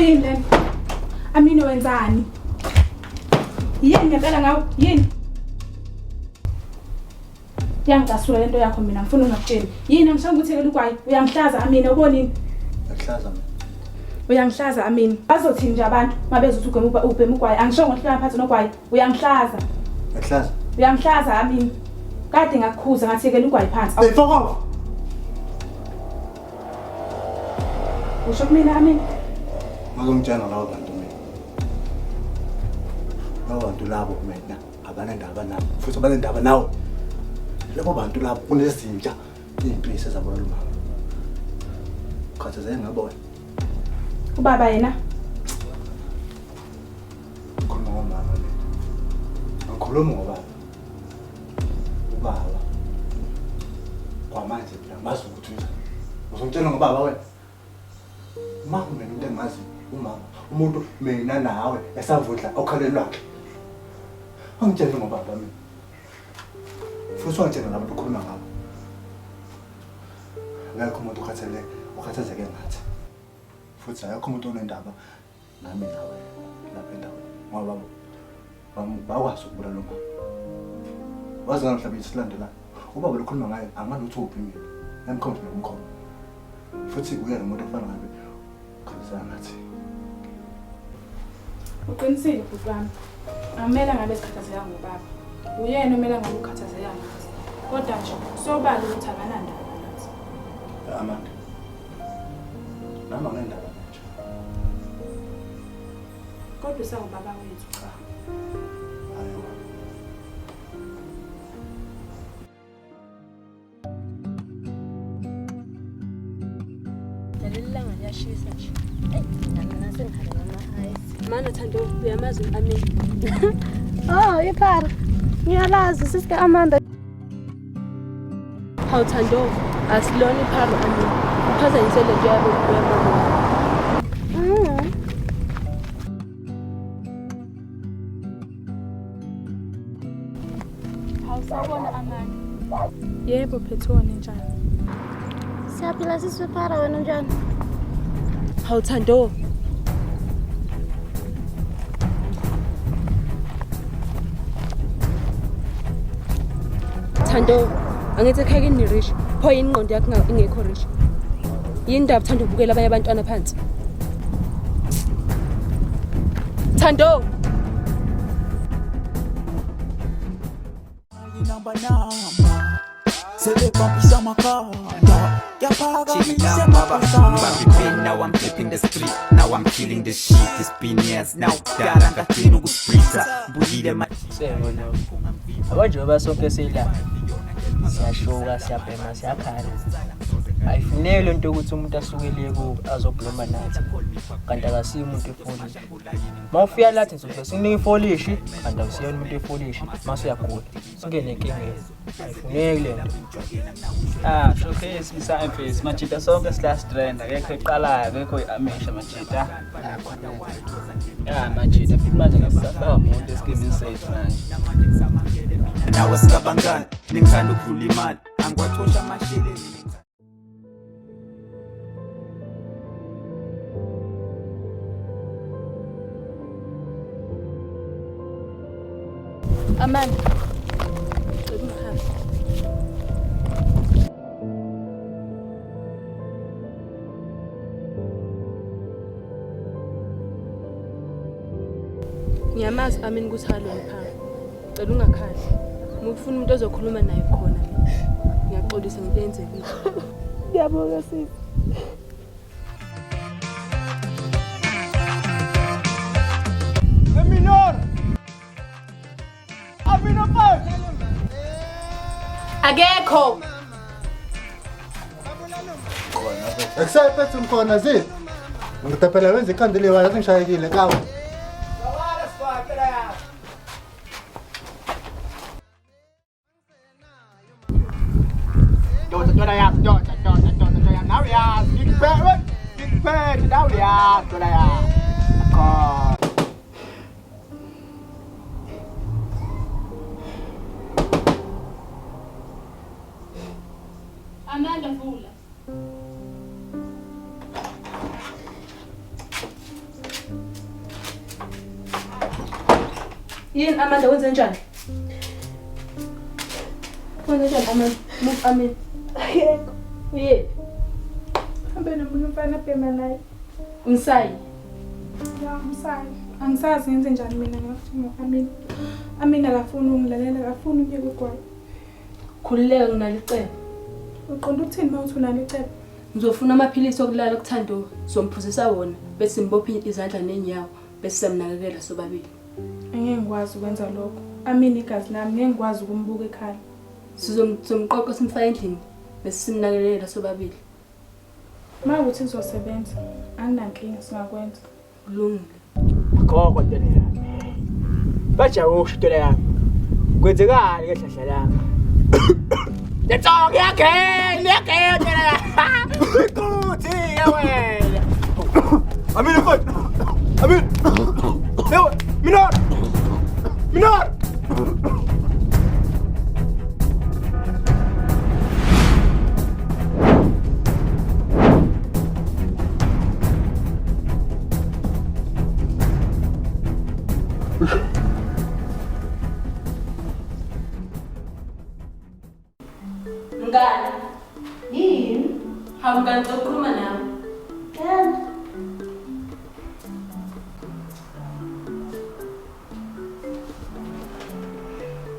Yini lena? Amini wenzani? Yini ngempela ngawe? Yini? Yangasula lento yakho mina ngifuna ungakutsheli. Yini angishanga ukuthekela ugwayi? Uyangihlaza Amini ubonini? Akuhlaza mina. Uyangihlaza Amini. Bazothini nje abantu mabezothi ubhema ugwayi? Angishongo ngihlala phansi nogwayi. Uyangihlaza. Akuhlaza. Uyangihlaza Amini. Kade ngakukhuza ngathekela ugwayi phansi. Fuck off. Usho kumina Amini? Ngizongitshela lawo bantu mina. Lawo bantu labo mina abanandaba nabo futhi abanandaba nawo. Labo bantu labo kunezinja impisi ezabona lumama. Khathazeke ngabona. Ubaba yena? Khona ngomama le. Ngikhuluma ngobaba. Ubaba. Kwamanje phela mazi ukuthi uzongitshela ngobaba wena. Mama mina into engimazi umama umuntu mina nawe esavudla okhaleni lwakhe. Angitshela ngobaba mina. Futhi wangitshela labantu ukhuluma ngabo. Ngakho umuntu ukhathazeke ngathi. Futhi ayakho umuntu onendaba nami nawe lapha endaweni. Ngoba bakwazi ukubula lo mama. Wazi ngamhlanje isilandela. Ubaba lokhuluma ngaye angalutho uphi mina. Ngimkhombe ngomkhomo. Futhi uyena umuntu ofana ngabe khona ngathi. Uqinisile bhuti wami. Angimele ngabe sikhathazeka ngobaba. Uyena omele ngabe ukhathazeka ngathi. Kodwa nje sobala ukuthi akanandaba nathi. Amanda. Nama ngendaba nje. Kodwa usawubaba wethu cha. Hayo. Lelilanga liyashisa nje. Mina sengikhale ngama-ice. Mana Thando uyamazi Amini. Oh, iphara. Ngiyalazi sisike Amanda. Hawu Thando, asilona ipharo Amini. Uphazanyisele nje yabo kuyamama. Awusabona Amanda? Yebo Phethoni njani? Siyaphila sisi iphara wena njani? Hawu Thando. Thando, angithi ekhaya kini rich. Pho yini ingqondo yakho ingekho rich? Yini ndaba Thando ubukela abanye abantwana phansi? Thando. Now I'm flipping the street. Now I'm killing the shit. It's been years now. Daranga tinu kusprita. Bulile ma. Sebo abajoba sonke sila. Siyashoka siyabhema siyakhala. Ayifuneki lento ukuthi umuntu asukele ku azobloma nathi. Kanti akasiyi umuntu efolish. Mawufika lathi nje sinike ifolish, kanti awusiyona umuntu efolish. Mase uyagula. Singene inkinga. Ayifuneki lento. Showcase isa-face majita sonke slash trend akekho eqalayo akekho iamisha majita. Majita futhi manje ngasafaka umuntu esikimini sethu manje. Nawe sikabangani ningithanda ukudlula imali angwathosha amashele. Amanda. Ngiyamazi Amini ukuthi halo ephanga. Cela ungakhali. Ngikufuna umuntu ozokhuluma naye khona. Ngiyaxolisa ngento eyenzekile. Ngiyabonga sisi. Eminor. Amina pa. Akekho. Eksephethe umkhona zini. Ngitaphela wenza ikhandile wena ngishayekile kawo. Amanda vula. Yini Amanda wenze njani? Wenze njani Amanda? Move Amen. Yebo. Uye. Hambe nomunye umfana abhema naye. Umsayi. Ya umsayi. Angisazi ngenze njani mina ngathi Amina akafuni ungilalela akafuni ukuye kugwayi. Khululeka ngingalicebo. Uqonda ukuthini mawuthi unalo icebo? Ngizofuna amaphilisi okulala kuthando somphuzisa wona bese simbophe izandla nenyawo bese samnakekela sobabili. Angeke ngikwazi ukwenza lokho. Amina igazi lami ngeke ngikwazi ukumbuka ekhaya. Sizomqoqa simfaka endlini bese simnakelela sobabili. Mawuthi ngizosebenza anginankinga singakwenza. Kulungile. Khokho ntwana yami. Bajawusho ntwana yami. Kwenzekani ke hlahla lami? Let's go again, ntwana yami. Kuthi wena. Amin mfowethu. Amin. Lewa, Minor. Minor. Ngani? Yini? Hawungani ukukhuluma nawe. Yena.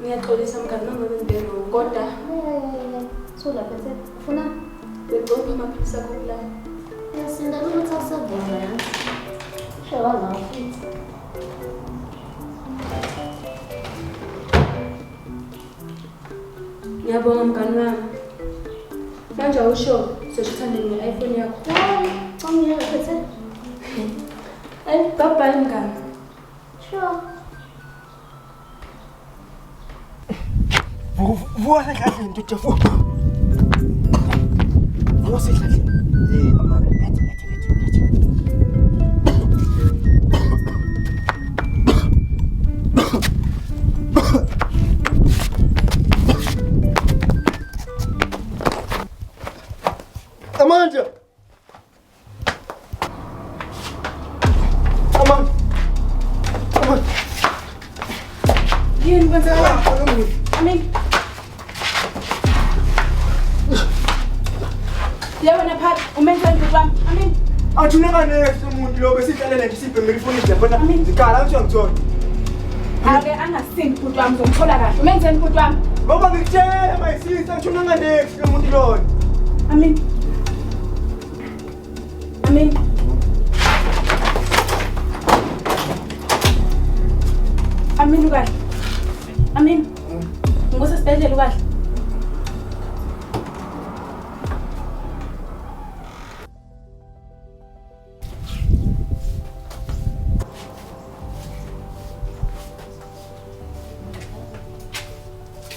Ngiyaxolisa mngani noma bengeno kodwa Sula phethe. Ufuna? bengopha amaphilisi akho kulala. Sinda ukuthi asebona ya. Shewa la futhi. Ngiyabonga mngani wami. Manje awusho sokuthanda nge-iPhone yakho. Hayi, angiyeke phethe. Bye bye mngani. Sure. Vuka ehlahleni ntojafu. Vuka ehlahleni. Amanda. Amanda. Amanda. Amanda. Yini kwenzeka? Amin. Yebo napha umenza into wami. Amin. Athuneka next umuntu lo besihlalele nje sibheme ifoni nje yabona. Ngikala ukuthi ngithola. Ake angasingi futhi wami ngizomthola kahle. Umenzeni futhi wami? Ngoba ngikutshela mayisisa athuneka next lo muntu lo. Amin. Amin. Amin ukahle. Amin. Ngosesibhedlela ukahle.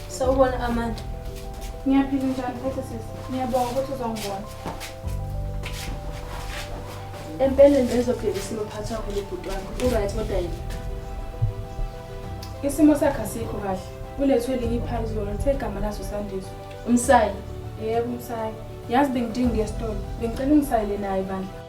Sawubona Amanda. Ngiyaphila njani futhi sisi? Ngiyabonga ukuthi uzongibona. Empeleni bezobheka isimo phatha wakho lebhuti wakho. Uright kodwa yini? Isimo sakhe asikho kahle. Ulethwe elinye iphalizolo lithe igama laso Sandiso. Umsayi. Yebo umsayi. Yazi bengidinga ngesitolo. Bengicela ungisayile naye bandla.